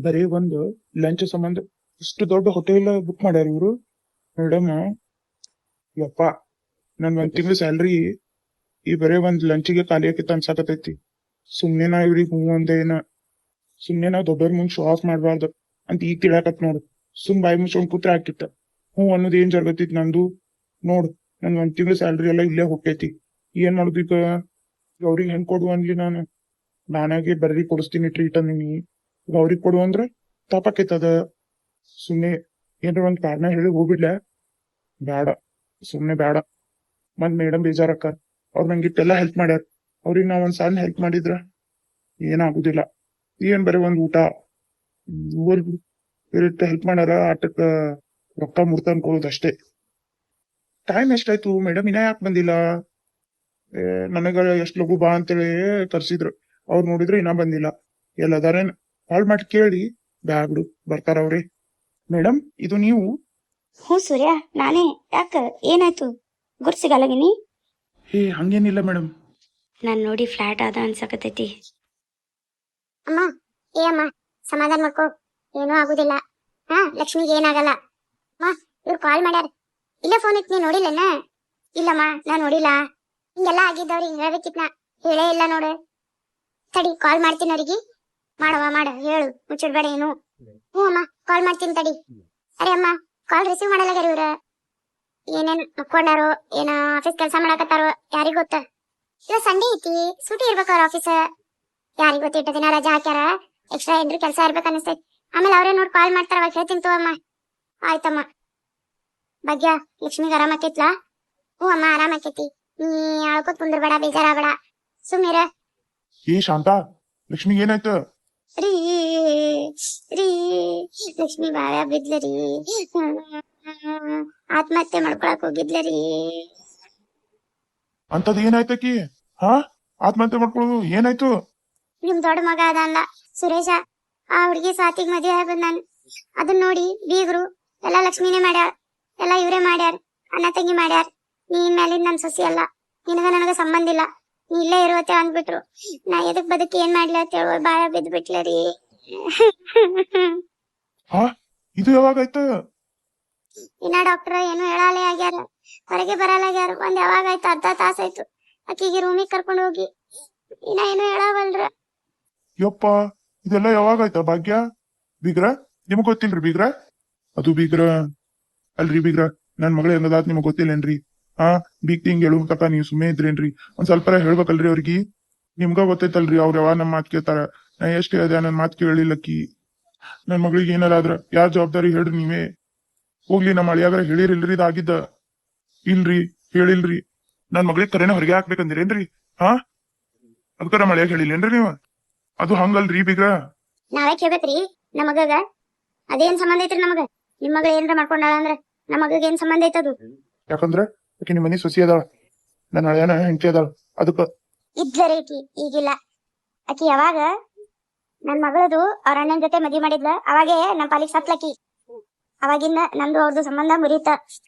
ಬರೀ ಒಂದು ಲಂಚ್ ಸಂಬಂಧ ಇಷ್ಟು ದೊಡ್ಡ ಹೋಟೆಲ್ ಬುಕ್ ಮಾಡ್ಯಾರ ಇವ್ರು. ಮೇಡಮ್, ಯಪ್ಪ, ನನ್ ಒಂದ್ ತಿಂಗಳ ಸ್ಯಾಲ್ರಿ ಈ ಬರೀ ಒಂದ್ ಲಂಚಿಗೆ ಖಾಲಿ ಆಕಿತ್ತ ಅನ್ಸಾಕತೈತಿ. ಸುಮ್ನೆ ನಾ ಇವ್ರಿಗೆ ಹೂ ಅಂದೇನ, ಸುಮ್ನೆ ನಾವ್ ದೊಡ್ಡವ್ರ ಮುಂದ್ ಶೋ ಆಫ್ ಮಾಡ್ಬಾರ್ದು ಅಂತ ಈಗ ತಿಳಾಕತ್ ನೋಡು. ಸುಮ್ ಬಾಯಿ ಮುಚ್ಕೊಂಡ್ ಕೂತ್ರ ಹಾಕಿತ್ತ. ಹ್ಞೂ ಅನ್ನೋದು ಏನ್ ಜರ್ಗತ್ತಿತ್ ನಂದು. ನೋಡು, ನನ್ ಒಂದ್ ತಿಂಗಳ ಸ್ಯಾಲ್ರಿ ಎಲ್ಲ ಇಲ್ಲೇ ಹೋಗ್ತೈತಿ. ಏನ್ ಮಾಡುದು ಈಗ? ಅವ್ರಿಗೆ ಹೆಂಗ್ ಕೊಡುವ ಅನ್ಲಿ ನಾನು? ನಾನಾಗೆ ಬರ್ರಿ ಕೊಡಿಸ್ತೀನಿ ಟ್ರೀಟ್ ಅಂದಿನಿ. ಈಗ ಅವ್ರಿಗೆ ಕೊಡು ಅಂದ್ರೆ ತಪ್ಪಾಕೈತದ. ಸುಮ್ನೆ ಏನ್ರ ಒಂದ್ ಕಾರಣ ಹೇಳಿ ಹೋಗ್ಬಿಡ್ಲ? ಬೇಡ, ಸುಮ್ನೆ ಬೇಡ. ಮತ್ ಮೇಡಮ್ ಬೇಜಾರಕ್ಕ. ಅವ್ರು ನಂಗೆ ಇಟ್ಟೆಲ್ಲ ಹೆಲ್ಪ್ ಮಾಡ್ಯಾರ. ಅವ್ರಿಗೆ ನಾವ್ ಒಂದ್ ಸಣ್ಣ ಹೆಲ್ಪ್ ಮಾಡಿದ್ರ ಏನಾಗುದಿಲ್ಲ. ಏನ್ ಬರೀ ಒಂದ್ ಊಟ ಹೆಲ್ಪ್ ಮಾಡ್ಯಾರ, ಆಟಕ್ಕ ರೊಕ್ಕ ಮುಡ್ತ ಅನ್ಕೊಳ್ಳೋದು ಅಷ್ಟೇ. ಟೈಮ್ ಎಷ್ಟಾಯ್ತು? ಮೇಡಮ್ ಇನ್ನ ಯಾಕೆ ಬಂದಿಲ್ಲ? ನನಗ ಎಷ್ಟ್ ಲಘು ಬಾ ಅಂತೇಳಿ ಕರ್ಸಿದ್ರು. ಅವ್ರು ನೋಡಿದ್ರೆ ಇನ್ನ ಬಂದಿಲ್ಲ. ಎಲ್ಲದಾರೇನ್ ಕಾಲ್ ಮಾಡಿ ಕೇಳಿ. ಬ್ಯಾಗ್ಡು ಬರ್ತಾರ ಅವ್ರಿ. ಮೇಡಮ್, ಇದು ನೀವು? ಹ್ಞೂ ಸೂರ್ಯ, ನಾನೇ. ಯಾಕ, ಏನಾಯ್ತು? ಗುರ್ತ್ ಸಿಗಲ್ಲಗಿನಿ? ಹಂಗೇನಿಲ್ಲ ಮೇಡಮ್. ನಾನ್ ನೋಡಿ ಫ್ಲಾಟ್ ಆದ ಅನ್ಸಕತೈತಿ. ಅಮ್ಮ, ಅಮ್ಮ, ಸಮಾಧಾನ ಮಾಡ್ಕೋ. ಏನೂ ಆಗುದಿಲ್ಲ. ಲಕ್ಷ್ಮಿಗೆ ಏನಾಗಲ್ಲ. ಅಮ್ಮ, ಇವ್ರು ಕಾಲ್ ಮಾಡ್ಯಾರ. ಇಲ್ಲ ಫೋನ್ ಇತ್ತು, ನೀ ನೋಡಿಲ್ಲನ? ಇಲ್ಲಮ್ಮ, ನಾ ನೋಡಿಲ್ಲ. ಹಿಂಗೆಲ್ಲ ಆಗಿದ್ದವ್ರಿ ಹೇಳ್ಬೇಕಿತ್ನ, ಹೇಳೇ ಇಲ್ಲ ನೋಡು. ತಡಿ, ಕಾಲ್ ಮಾಡ್ತೀನಿ ಅವ್ರಿಗೆ. ಮಾಡವ ಮಾಡ, ಹೇಳು, ಮುಚ್ಚಿಡ್ಬೇಡ ಏನು. ಹ್ಞೂ ಅಮ್ಮ, ಕಾಲ್ ಮಾಡ್ತೀನಿ ತಡಿ. ಅರೆ ಅಮ್ಮ, ಕಾಲ್ ರಿಸೀವ್ ಮಾಡಲ್ಲಾಗ್ಯಾರ ಇವ್ರ. ಏನೇನ್ ಮಕ್ಕೊಂಡಾರೋ ಏನ, ಆಫೀಸ್ ಕೆಲಸ ಮಾಡಕತ್ತಾರೋ ಯಾರಿಗ್ ಗೊತ್ತ. ಇಲ್ಲ ಸಂಡೇ ಐತಿ, ಸೂಟಿ ಇರ್ಬೇಕಾರ ಆಫೀಸ್. ಯಾರಿಗ್ ಗೊತ್ತ, ಇಟ್ಟ ದಿನ ರಜಾ ಹಾಕ್ಯಾರ. ಎಕ್ಸ್ಟ್ರಾ ಏನ್ರಿ ಕೆಲಸ ಇರ್ಬೇಕ ಅನಿಸ್ತೈತಿ. ಆಮೇಲೆ ಅವ್ರೇ ನೋಡಿ ಕಾಲ್ ಮಾಡ್ತಾರ, ಅವಾಗ ಹೇಳ್ತೀನಿ ತೋ ಅಮ್ಮ. ಆಯ್ತಮ್ಮ. ಭಾಗ್ಯ, ಲಕ್ಷ್ಮಿಗೆ ಆರಾಮಾಕೈತ್ಲಾ? ಹ್ಞೂ ಅಮ್ಮ, ಆರಾಮಾಕೈತಿ. ನೀ ಅಳ್ಕೊತ್ ಕುಂದ್ರಬೇಡ, ಬೇಜಾರಾಗಬೇಡ, ಸುಮ್ಮಿರ. ಶಾಂತ, ಲಕ್ಷ್ಮಿಗೆ ಏನಾಯ್ತು? ರೀ ರೀ ಲಕ್ಷ್ಮಿ ಬಾಳ ಬಿದ್ಲರಿ. ಆತ್ಮಹತ್ಯೆ ಮಾಡ್ಕೊಳಕ್ ಹೋಗಿದ್ಲರಿ. ಅಂತದ್ ಏನಾಯ್ತಕಿ? ಆತ್ಮಹತ್ಯೆ ಮಾಡ್ಕೊಳ್ಳೋದು ಏನಾಯ್ತು? ನಿಮ್ ದೊಡ್ಡ ಮಗ ಅದಲ್ಲ ಸುರೇಶ, ಆ ಹುಡುಗಿ ಸ್ವಾತಿಗ್ ಮದ್ವೆ ಆಗ್ಬಂದ್ ನಾನು. ಅದನ್ನ ನೋಡಿ ಬೀಗ್ರು ಎಲ್ಲಾ ಲಕ್ಷ್ಮಿನೇ ಮಾಡ್ಯಾರ, ಎಲ್ಲಾ ಇವ್ರೇ ಮಾಡ್ಯಾರ, ಅಣ್ಣ ತಂಗಿ ಮಾಡ್ಯಾರ. ನೀನ್ ಮೇಲಿಂದ ನನ್ ಸೊಸಿ ಅಲ್ಲ, ನಿನಗ ನನಗ ಸಂಬಂಧ ಇಲ್ಲ, ನೀ ಇಲ್ಲೇ ಇರುವತ್ತೆ ಅಂದ್ಬಿಟ್ರು. ನಾ ಎದಕ್ ಬದುಕಿ ಏನ್ ಮಾಡ್ಲಿ ಅಂತ ಹೇಳುವ ಬಾಳ ಬಿದ್ದ್ ಬಿಟ್ಲರಿ. ಇದು ಯಾವಾಗಾಯ್ತು? ಇನ್ನ ಡಾಕ್ಟರ್ ಏನು ಹೇಳಾಲೇ ಆಗ್ಯಾರ, ಹೊರಗೆ ಬರಲಾಗ್ಯಾರ. ಒಂದ್ ಯಾವಾಗಾಯ್ತು, ಅರ್ಧ ತಾಸಾಯ್ತು. ಅಕ್ಕಿಗೆ ರೂಮಿಗೆ ಕರ್ಕೊಂಡು ಹೋಗಿ ಇನ್ನ ಏನು ಹೇಳವಲ್ರ. ಯಪ್ಪ, ಇದೆಲ್ಲ ಯಾವಾಗಾಯ್ತ ಭಾಗ್ಯ? ಬೀಗ್ರ, ನಿಮಗ್ ಗೊತ್ತಿಲ್ರಿ ಬೀಗ್ರ? ಅದು ಬೀಗ್ರ ಅಲ್ರಿ ಬೀಗ್ರ, ನನ್ ಮಗಳ ಏನದಾತ್ ನಿಮಗ್ ಗೊತ್ತಿಲ್ಲೇನ್ರಿ? ಬೀಗ್ ತಿಂಗ್ ಹೇಳು ತಕ ನೀವ್ ಸುಮ್ಮನೆ ಇದ್ರೇನ್ರಿ? ಒಂದ್ ಸ್ವಲ್ಪ ಹೇಳ್ಬೇಕಲ್ರಿ ಅವ್ರಿಗೆ. ನಿಮ್ಗ ಗೊತ್ತೈತಲ್ರಿ, ಅವ್ರ ಯಾವ ನಮ್ ಮಾತ್ ಕೇಳ್ತಾರ. ನಾ ಎಷ್ಟ್ ಹೇಳ್ದೆ, ನನ್ ಮಾತ್ ಕೇಳಿಲ್ಲಕ್ಕಿ. ನನ್ ಮಗಳಿಗೆ ಏನಾರಾದ್ರ ಯಾರ್ ಜವಾಬ್ದಾರಿ ಹೇಳ್ರಿ ನೀವೇ. ಹೋಗ್ಲಿ, ನಮ್ಮ ಅಳಿಯಾಗರ ಹೇಳಿರಿಲ್ರಿ ಇದಾಗಿದ್ದ? ಇಲ್ರಿ, ಹೇಳಿಲ್ರಿ. ನನ್ ಮಗಳಿಗೆ ಕರೆನ ಹೊರಗೆ ಹಾಕ್ಬೇಕಂದಿರೇನ್ರಿ? ಅದಕ್ಕ ನಮ್ಮ ಅಳಿಯಾಗ ಹೇಳಿಲ್ಲೇನ್ರಿ ನೀವ? ಅದು ಹಂಗಲ್ರಿ ಬೀಗ್ರ. ನಾವೇ ಕೇಳ್ಬೇಕ್ರಿ ನಮಗ? ಅದೇನ್ ಸಂಬಂಧ ಐತ್ರಿ ನಮಗ? ನಿಮ್ ಮಗ ಏನ್ರ ಮಾಡ್ಕೊಂಡಾಳ ಅಂದ್ರ ನಮ್ಮ ಮಗಗೆ ಏನ್ ಸಂಬಂಧ ಐತದು? ಯಾಕಂದ್ರ ಆಕಿ ನಿಮ್ ಮನಿ ಸೊಸಿ ಅದಾಳ, ನನ್ನ ಹಳೆಯನ ಹೆಂಡತಿ ಅದಾಳ, ಅದಕ್ಕ. ಇದ್ಲರಿ ಆಕಿ, ಈಗಿಲ್ಲ. ಆಕಿ ಯಾವಾಗ ನನ್ ಮಗಳದು ಅವ್ರ ಅಣ್ಣನ ಜೊತೆ ಮದ್ವಿ ಮಾಡಿದ್ಲ, ಅವಾಗೇ ನಮ್ ಪಾಲಿಗೆ ಸತ್ಲಕಿ. ಅವಾಗಿಂದ ನಮ್ದು ಅವ್ರದ್ದು ಸಂಬಂಧ ಮುರಿತ.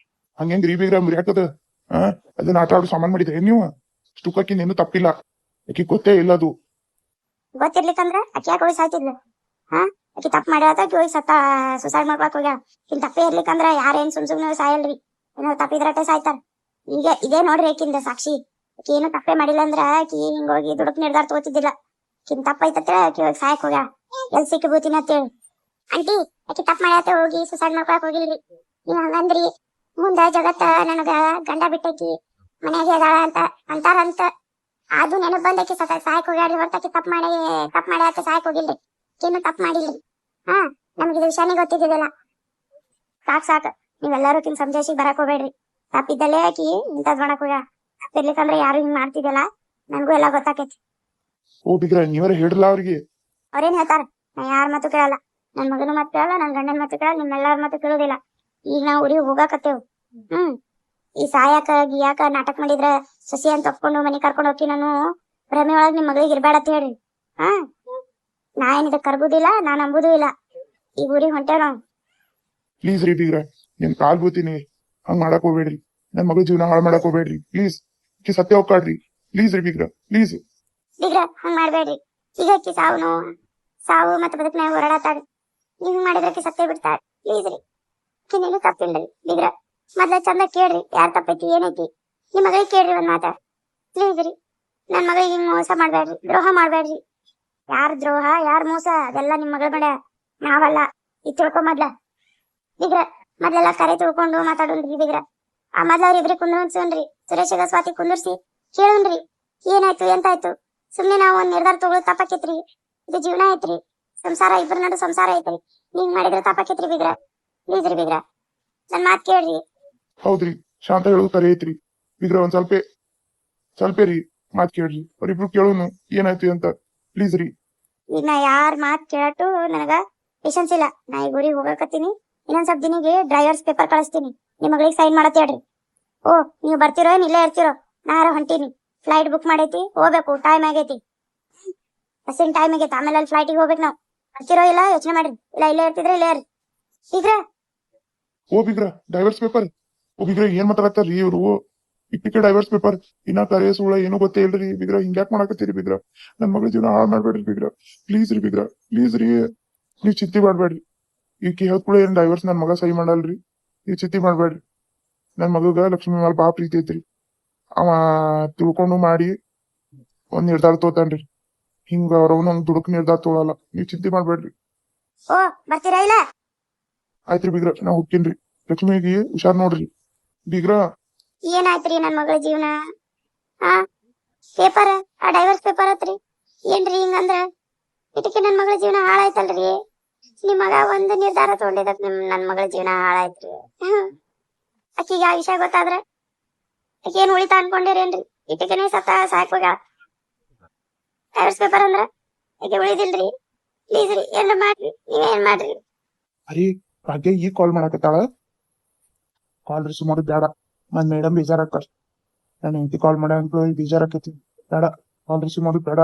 ಹಂಗೇನ್ರಿ ಬೀಗ್ರ ಮುರಿಯಾಕದ? ಅದನ್ನ ಆಟ ಆಡು ಸಾಮಾನ್ ಮಾಡಿದ್ರಿ ನೀವು? ಸ್ಟುಕಕ್ಕಿನ್ ಏನು ತಪ್ಪಿಲ್ಲ, ಆಕಿ ಗೊತ್ತೇ ಇಲ್ಲ ಅದು. ಗೊತ್ತಿರ್ಲಿಕ್ಕಂದ್ರ ಆಕಿ ಯಾಕೆ ಹೋಗಿ ಸಾಯ್ತಿದ್ಲ? ಆಕಿ ತಪ್ಪು ಮಾಡ್ಯಾತ, ಆಕಿ ಹೋಗಿ ಸತ್ತ ಸುಸೈಡ್ ಮಾಡ್ಕೊಳಕ್ ಹೋಗ್ಯಾಳ. ಇನ್ ತಪ್ಪೇ ಇರ್ಲಿಕ್ಕಂದ್ರ ಯಾರೇನ್ ಸುಮ್ನೆ ಸಾಯಲ್ರಿ, ಏನೋ ತಪ್ಪಿದ್ರಟೆ ಸಾಯ್ತಾರ. ಈಗ ಇದೇ ನೋಡ್ರಿ ಆಕಿಂದ ಸಾಕ್ಷಿ. ಆಕಿ ಏನು ತಪ್ಪೇ ಮಾಡಿಲ್ಲ ಅಂದ್ರ ಆಕಿ ಹಿಂಗೋಗಿ ದುಡುಕ್ ನಿರ್ಧಾರ ತಗೋತಿದ್ದಿಲ್ಲ. ಆಕಿನ್ ತಪ್ಪೈತತ್ರ ಆಕಿ ಹೋಗಿ ಸಾಯಕ್ ಹೋಗ್ಯಾಳ, ಎಲ್ ಸಿಕ್ಕಿ ಬೂತಿನ ಅಂತೇಳಿ. ಆಂಟಿ, ಆಕಿ ತಪ್ಪು ಮಾಡ್ಯಾತ, ಹೋಗಿ ಸುಸೈಡ್ ಮಾಡ್ಕೊಳಕ್ ಹೋಗಿಲ್ರಿ. ನೀವ್ ಹಂಗಂದ್ರಿ ಮುಂದ ಜಗತ್ತ ನನಗ ಗಂಡ ಬಿಟ್ಟೈತಿ ಮನ್ಯಾಗೆ ಅದಾಳ ಅಂತ ಅಂತಾರಂತ. ಅದು ನೆನಪ್ ಬಂದಕ್ಕೆ ಸಾಯಕ್ ಹೋಗ್ಯಾಡ್ರಿ, ಹೊರತಾಕಿ ತಪ್ಪು ಮಾಡ್ಯಾತ ಸಾಯಕ್ ಹೋಗಿಲ್ರಿ. ಏನು ತಪ್ಪು ಮಾಡಿಲ್ರಿ. ನಮ್ಗೆ ಇದು ವಿಷಯನೇ ಗೊತ್ತಿದ್ದಿಲ್ಲ. ಸಾಕ್ ನೀವೆಲ್ಲರೂ ಕಿನ್ ಸಂಜೆಸಿ ಬರಕ್ ಹೋಗ್ಬೇಡ್ರಿ. ತಪ್ಪಿದ್ದಲ್ಲೇ ಆಕಿ ಇಂಥದ್ ಮಾಡಕ್ ಹೋಗ್ಯಾಳ. ತಪ್ಪಿರ್ಲಿಕ್ಕಂದ್ರ ಯಾರು ಹಿಂಗ್ ಮಾಡ್ತಿದ್ದಲ್ಲ, ನನ್ಗೂ ಎಲ್ಲಾ ಗೊತ್ತಾಕೈತಿ. ಓ ಬಿಗ್ರ, ನೀವರ ಹೇಳ್ರಲ್ಲ ಅವ್ರಿಗೆ. ಅವ್ರೇನ್ ಹೇಳ್ತಾರ? ನಾ ಯಾರ ಮಾತು ಕೇಳಲ್ಲ, ನನ್ ಮಗನ ಮಾತು ಕೇಳಲ್ಲ, ನನ್ ಗಂಡನ ಮಾತು ಕೇಳಲ್ಲ, ನಿಮ್ಮೆಲ್ಲರ ಮಾತು ಕೇಳೋದಿಲ್ಲ. ಈಗ ನಾವ್ ಊರಿಗೆ ಹೋಗಾಕತ್ತೇವ್. ಈ ಸಾಯಕ ಗಿಯಾಕ ನಾಟಕ ಮಾಡಿದ್ರ ಸಸಿ ಅಂತ ಒಪ್ಕೊಂಡು ಮನಿ ಕರ್ಕೊಂಡ್ ಹೋಗಿ ನಾನು ಭ್ರಮೆ ಒಳಗ್ ನಿಮ್ ಮಗಳಿಗೆ ಇರ್ಬೇಡ ಅಂತ ಹೇಳ್ರಿ. ನಾ ಏನ್ ಇದಕ್ ಕರ್ಗುದಿಲ್ಲ, ನಾ ನಂಬುದೂ ಇಲ್ಲ. ಈಗ ಊರಿಗೆ ಹೊಂಟೇವ್ ನಾವ್. ಪ್ಲೀಸ್ ರೀ ಬೀಗ್ರ, ನಿಮ್ ಕಾಲ್ ಬೂತೀನಿ, ಹಂಗ್ ಮಾಡಕ್ ಹೋಗ್ಬೇಡ್ರಿ. ನನ್ ಮಗಳ ಜೀವನ ಹಾಳು ಮಾಡಕ್ ಹೋಗ್ಬೇಡ್ರಿ ಪ್ಲೀಸ್. ಸತ್ಯ ಹೋಗ್ಕಾಡ್ರಿ ಪ್ಲೀಸ್ ರೀ ಬೀಗ್ರ, ಪ್ಲೀಸ್. ಬೀಗ್ರ ಹಂಗ್ ಮಾಡ್ಬೇಡ್ರಿ. ಈಗ ಸಾವು ಮತ್ತೆ ಬದುಕ್ನಾಗ ಹೊರಡಾತಾಡ್ರಿ. ನೀವ್ ಮಾಡಿದ್ರೆ ಆಕಿ ಸತ್ತೇ ಬಿಡ್ತಾಳ ಪ್ಲೀಸ್ ರೀ ಕಿನ್ನೇನು ತಪ್ಪಿಲ್ರಿ ಬಿಗ್ರ ಮೊದ್ಲ ಚಂದ ಕೇಳ್ರಿ ಯಾರ್ ತಪ್ಪೈತಿ ಏನೈತಿ ನಿಮ್ ಮಗಳಿಗೆ ಕೇಳ್ರಿ ಒಂದ್ ಮಾತ ಪ್ಲೀಸ್ ರೀ ನನ್ ಮಗಳಿಗೆ ಹಿಂಗ್ ಮೋಸ ಮಾಡ್ಬೇಡ್ರಿ ದ್ರೋಹ ಮಾಡ್ಬೇಡ್ರಿ ಯಾರ್ ದ್ರೋಹ ಯಾರ್ ಮೋಸ ಅದೆಲ್ಲ ನಿಮ್ ಮಗಳ ಮಾಡ ನಾವಲ್ಲ ಈಗ ತಿಳ್ಕೊ ಮೊದ್ಲ ಬಿಗ್ರ ಮೊದ್ಲೆಲ್ಲ ಕರೆ ತಿಳ್ಕೊಂಡು ಮಾತಾಡೋಣ್ರಿ ಬಿಗ್ರ ಆ ಮೊದ್ಲ ಅವ್ರಿಬ್ರಿ ಕುಂದ್ರನ್ಸೋನ್ರಿ ಸುರೇಶಗ ಸ್ವಾತಿ ಕುಂದರ್ಸಿ ಕೇಳೋಣ್ರಿ ಏನಾಯ್ತು ಎಂತಾಯ್ತು ಸುಮ್ನೆ ನಾವು ಒಂದ್ ನಿರ್ಧಾರ ತಗೊಳ್ಳೋದು ತಪ್ಪಾಕೈತ್ರಿ ಇದು ಜೀವನ ಐತ್ರಿ ಸಂಸಾರ ಇಬ್ಬರ ನಡು ಸಂಸಾರ ಐತ್ರಿ ನೀವ್ ಮಾಡಿದ್ರೆ ತಪ್ಪಾಕೈತ್ರಿ ಬಿಗ್ರ ಪ್ಲೀಸ್ ರೀ ಬಿಗ್ರ ನನ್ ಮಾತ್ ಕೇಳ್ರಿ ಹೌದ್ರಿ ಶಾಂತ ಹೇಳೋದು ಕರೆ ಐತ್ರಿ ಬಿಗ್ರ ಒಂದ್ ಸ್ವಲ್ಪ ರೀ ಮಾತ್ ಕೇಳ್ರಿ ಅವ್ರಿಬ್ರು ಕೇಳೋನು ಏನಾಯ್ತು ಅಂತ ಪ್ಲೀಸ್ ರೀ. ಈಗ ನಾ ಯಾರ್ ಮಾತ್ ಕೇಳಟ್ಟು ನನಗ ಪೇಶನ್ಸ್ ಇಲ್ಲ ನಾ ಈಗ ಊರಿಗೆ ಹೋಗಕತ್ತೀನಿ ಇನ್ನೊಂದ್ ಸ್ವಲ್ಪ ದಿನಿಗೆ ಡ್ರೈವರ್ಸ್ ಪೇಪರ್ ಕಳಿಸ್ತೀನಿ ನಿಮ್ ಮಗಳಿಗೆ ಸೈನ್ ಮಾಡತ್ ಹೇಳ್ರಿ ಓ ನೀವು ಬರ್ತಿರೋ ಏನ್ ಇಲ್ಲೇ ಇರ್ತಿರೋ ನಾರ ಹೊಂಟೀನಿ ಫ್ಲೈಟ್ ಬುಕ್ ಮಾಡೈತಿ ಹೋಗ್ಬೇಕು ಟೈಮ್ ಆಗೈತಿ ಬಸ್ಸಿನ ಟೈಮ್ ಆಗೈತಿ ಆಮೇಲೆ ಅಲ್ಲಿ ಫ್ಲೈಟಿಗೆ ಹೋಗ್ಬೇಕು ನಾವು ಬರ್ತಿರೋ ಇಲ್ಲ ಯೋಚನೆ ಮಾಡ್ರಿ ಇಲ್ಲ ಇಲ್ಲೇ ಇರ್ತಿದ್ರೆ ಇಲ್ಲೇ ಇರ್ರಿ ಈಗ ಓ ಬಿಗ್ರ ಡೈವರ್ಸ್ ಪೇಪರ್ ಓ ಬಿಗ್ರ ಏನ್ ಮಾತಾಡತ್ತಾರ್ರಿ ಇವ್ರು ಇಟ್ಟಿಕೆ ಡೈವರ್ಸ್ ಪೇಪರ್ ಇನ್ನ ಕರೆ ಸುಳ್ಳ ಏನೂ ಗೊತ್ತೇ ಇಲ್ರಿ ಬಿಗ್ರ ಹಿಂಗ್ಯಾಕ್ ಮಾಡಾಕತ್ತೀರಿ ಬಿಗ್ರ ನನ್ ಮಗಳ ಜೀವನ ಹಾಳು ಮಾಡ್ಬೇಡ್ರಿ ಬಿಗ್ರ ಪ್ಲೀಸ್ ರೀ ಬಿಗ್ರ ಪ್ಲೀಸ್ ರೀ ನೀವ್ ಚಿಂತೆ ಮಾಡ್ಬೇಡ್ರಿ ಈಕಿ ಹೇಳ್ಕೊಳ ಏನ್ ಡೈವರ್ಸ್ ನನ್ ಮಗ ಸಹಿ ಮಾಡಲ್ರಿ ನೀವ್ ಚಿಂತೆ ಮಾಡ್ಬೇಡ್ರಿ ನನ್ ಮಗಗ ಲಕ್ಷ್ಮಿ ಮ್ಯಾಲ ಬಾ ಪ್ರೀತಿ ಐತ್ರಿ ಅವ ತಿಳ್ಕೊಂಡು ಮಾಡಿ ಒಂದ್ ನಿರ್ಧಾರ ತಗೋತಾನ್ರಿ ಹಿಂಗ ಅವ್ರವ್ನ ಹಂಗ್ ದುಡುಕ್ ನಿರ್ಧಾರ ತಗೊಳಲ್ಲ ನೀವ್ ಚಿಂತೆ ಮಾಡ್ಬೇಡ್ರಿ ಓ ಬರ್ತೀರಾ ಇಲ್ಲ ಆಯ್ತ್ರಿ ಬಿಗ್ರ ನಾ ಹೋಗ್ತೀನ್ರಿ ಲಕ್ಷ್ಮಿಗೆ ಹುಷಾರ್ ನೋಡ್ರಿ ಬಿಗ್ರ ಏನಾಯ್ತ್ರಿ ನನ್ ಮಗಳ ಜೀವನ ಆ ಪೇಪರ್ ಆ ಡೈವರ್ಸ್ ಪೇಪರ್ ಆತ್ರಿ ಏನ್ರಿ ಹಿಂಗಂದ್ರ ಇದಕ್ಕೆ ನನ್ ಮಗಳ ಜೀವನ ಹಾಳಾಯ್ತಲ್ರಿ ನಿಮ್ ಮಗ ಒಂದ್ ನಿರ್ಧಾರ ತಗೊಂಡಿದ್ದ ನನ್ ಮಗಳ ಜೀವನ ಹಾಳಾಯ್ತ್ರಿ ಆಕಿಗೆ ಆ ವಿಷಯ ಗೊತ್ತಾದ್ರ ಆಕಿ ಏನ್ ಉಳಿತಾ ಅನ್ಕೊಂಡಿರೇನ್ರಿ ಇದಕ್ಕೇನೆ ಸತ್ತ ಸಾಕೋಗ ಡೈವರ್ಸ್ ಪೇಪರ್ ಅಂದ್ರ ಆಕೆ ಉಳಿದಿಲ್ರಿ ಪ್ಲೀಸ್ ರೀ ಏನ್ ಮಾಡ್ರಿ ನೀವೇನ್ ಮಾಡ್ರಿ ಅರಿ ಭಾಗ್ಯ ಈಗ ಕಾಲ್ ಮಾಡಕತ್ತಾಳ ಕಾಲ್ ರಿಸೀವ್ ಮಾಡೋದು ಬೇಡ ನನ್ ಮೇಡಮ್ ಬೇಜಾರಾಗ್ತಾರ ನಾನು ಹೆಂಡತಿ ಕಾಲ್ ಮಾಡ ಬೇಜಾರಾಕೈತಿ ಬೇಡ ಕಾಲ್ ರಿಸೀವ್ ಮಾಡೋದು ಬೇಡ